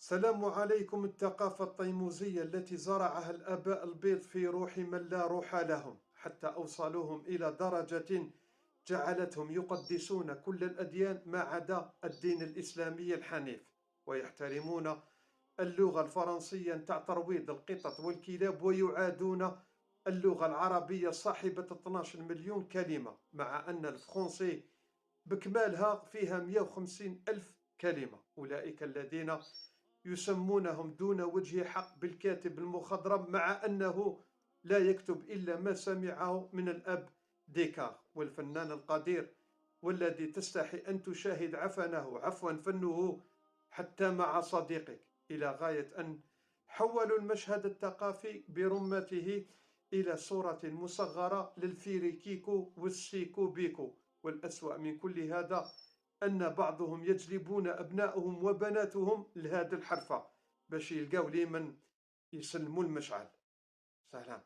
سلام عليكم. الثقافة الطيموزية التي زرعها الآباء البيض في روح من لا روح لهم، حتى أوصلوهم إلى درجة جعلتهم يقدسون كل الأديان ما عدا الدين الإسلامي الحنيف، ويحترمون اللغة الفرنسية نتاع ترويض القطط والكلاب، ويعادون اللغة العربية صاحبة 12 مليون كلمة، مع أن الفرنسي بكمالها فيها 150 ألف كلمة. أولئك الذين يسمونهم دون وجه حق بالكاتب المخضرم، مع أنه لا يكتب إلا ما سمعه من الأب ديكار والفنان القدير، والذي تستحي أن تشاهد عفنه عفوا فنه حتى مع صديقك، إلى غاية أن حولوا المشهد الثقافي برمته إلى صورة مصغرة للفيريكيكو والسيكو بيكو. والأسوأ من كل هذا أن بعضهم يجلبون أبنائهم وبناتهم لهذه الحرفة باش يلقاو لي من يسلموا المشعل. سلام.